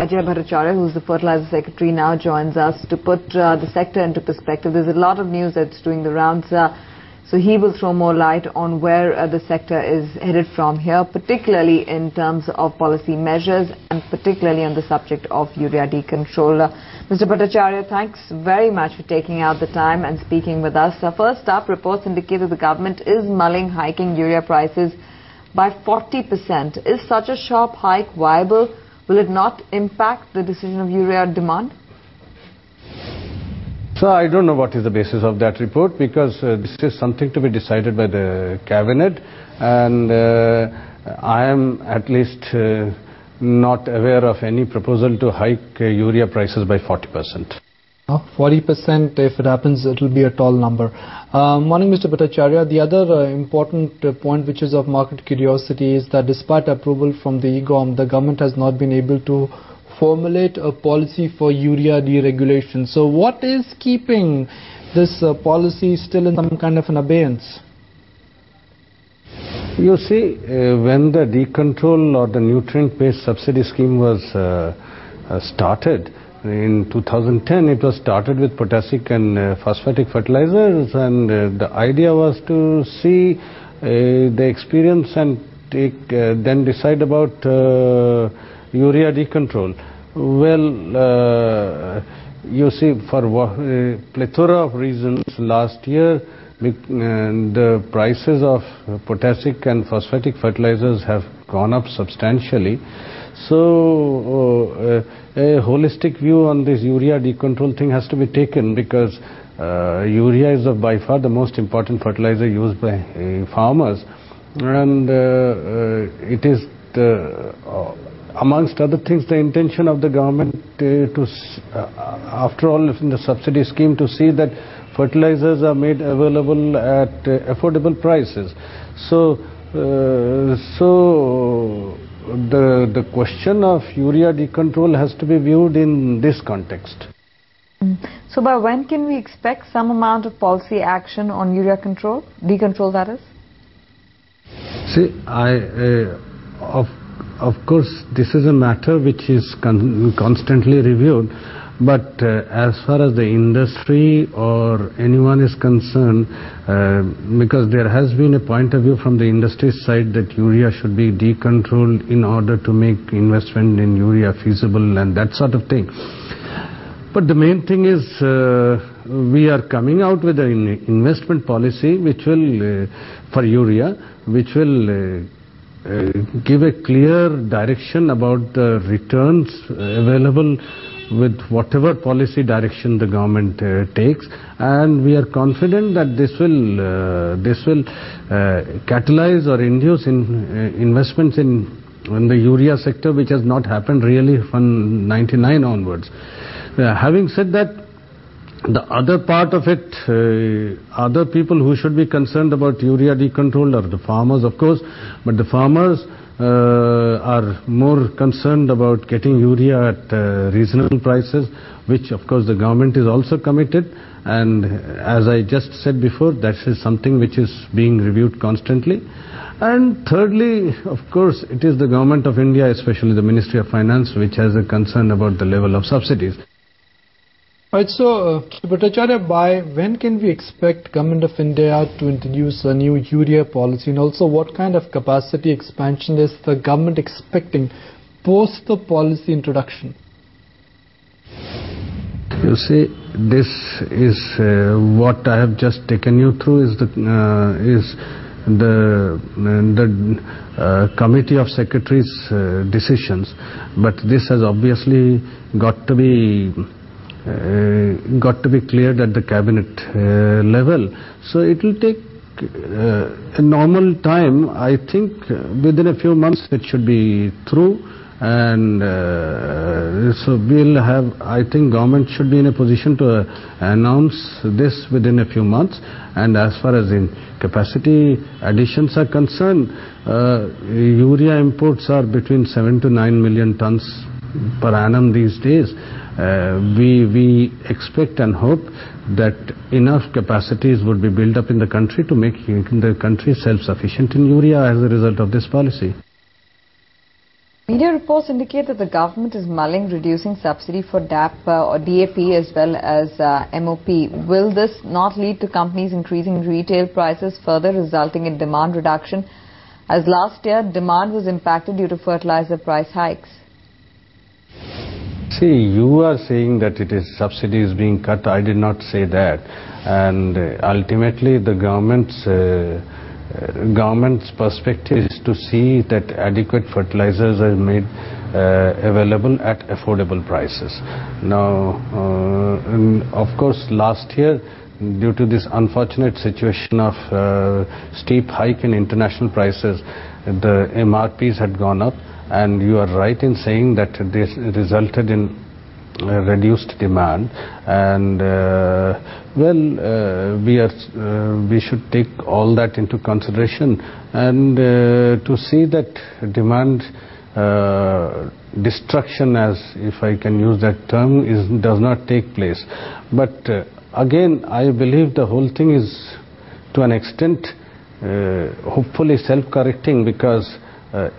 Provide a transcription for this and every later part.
Ajay Bhattacharya, who's the Fertilizer Secretary, now joins us to put the sector into perspective. There's a lot of news that's doing the rounds, so he will throw more light on where the sector is headed from here, particularly in terms of policy measures and particularly on the subject of urea decontrol. Mr. Bhattacharya, thanks very much for taking out the time and speaking with us. First up, reports indicate that the government is mulling hiking urea prices by 40%. Is such a sharp hike viable? Will it not impact the decision of urea demand? So I don't know what is the basis of that report, because this is something to be decided by the cabinet, and I am at least not aware of any proposal to hike urea prices by 40%. 40%, if it happens, it will be a tall number. Morning, Mr. Bhattacharya. The other important point which is of market curiosity is that despite approval from the EGOM, the government has not been able to formulate a policy for urea deregulation. So what is keeping this policy still in some kind of an abeyance? You see, when the decontrol or the nutrient-based subsidy scheme was started, in 2010, it was started with potassic and phosphatic fertilizers, and the idea was to see the experience and then decide about urea decontrol. Well, you see, for a plethora of reasons, last year the prices of potassic and phosphatic fertilizers have gone up substantially. So a holistic view on this urea decontrol thing has to be taken, because urea is by far the most important fertilizer used by farmers, and it is amongst other things the intention of the government after all, in the subsidy scheme, to see that fertilizers are made available at affordable prices. So the question of urea decontrol has to be viewed in this context. So by when can we expect some amount of policy action on urea decontrol that is? See, of course, this is a matter which is constantly reviewed, but as far as the industry or anyone is concerned, because there has been a point of view from the industry side that urea should be decontrolled in order to make investment in urea feasible and that sort of thing. But the main thing is we are coming out with an investment policy which will, for urea, which will give a clear direction about the returns available with whatever policy direction the government takes, and we are confident that this will catalyze or induce investments in the urea sector, which has not happened really from 99 onwards. Having said that, the other part of it, other people who should be concerned about urea decontrol are the farmers, of course, but the farmers are more concerned about getting urea at reasonable prices, which of course the government is also committed, and as I just said before, that is something which is being reviewed constantly. And thirdly, of course, it is the government of India, especially the Ministry of Finance, which has a concern about the level of subsidies. Right, so Mr. Bhattacharya, by when can we expect Government of India to introduce a new urea policy, and also what kind of capacity expansion is the government expecting post the policy introduction? You see, this is what I have just taken you through is the Committee of Secretaries' decisions, but this has obviously got to be cleared at the cabinet level. So it will take a normal time. I think within a few months it should be through, and so we'll have, I think government should be in a position to announce this within a few months. And as far as in capacity additions are concerned, urea imports are between 7 to 9 million tons per annum these days. We expect and hope that enough capacities would be built up in the country to make the country self-sufficient in urea as a result of this policy. Media reports indicate that the government is mulling reducing subsidy for DAP or DAP as well as MOP. Will this not lead to companies increasing retail prices, further resulting in demand reduction? As last year, demand was impacted due to fertilizer price hikes. See, you are saying that it is subsidies being cut. I did not say that. And ultimately, the government's perspective is to see that adequate fertilizers are made available at affordable prices. Now, of course, last year, due to this unfortunate situation of steep hike in international prices, the MRPs had gone up, and you are right in saying that this resulted in reduced demand. And we should take all that into consideration and to see that demand destruction, as if I can use that term, does not take place. But again, I believe the whole thing is to an extent hopefully self-correcting, because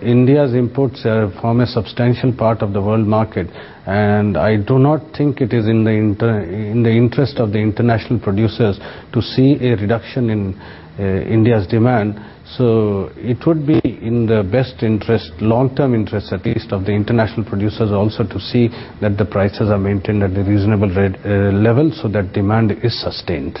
India's imports form a substantial part of the world market, and I do not think it is in the interest of the international producers to see a reduction in India's demand. So it would be in the best interest, long-term interest at least, of the international producers also to see that the prices are maintained at a reasonable level so that demand is sustained.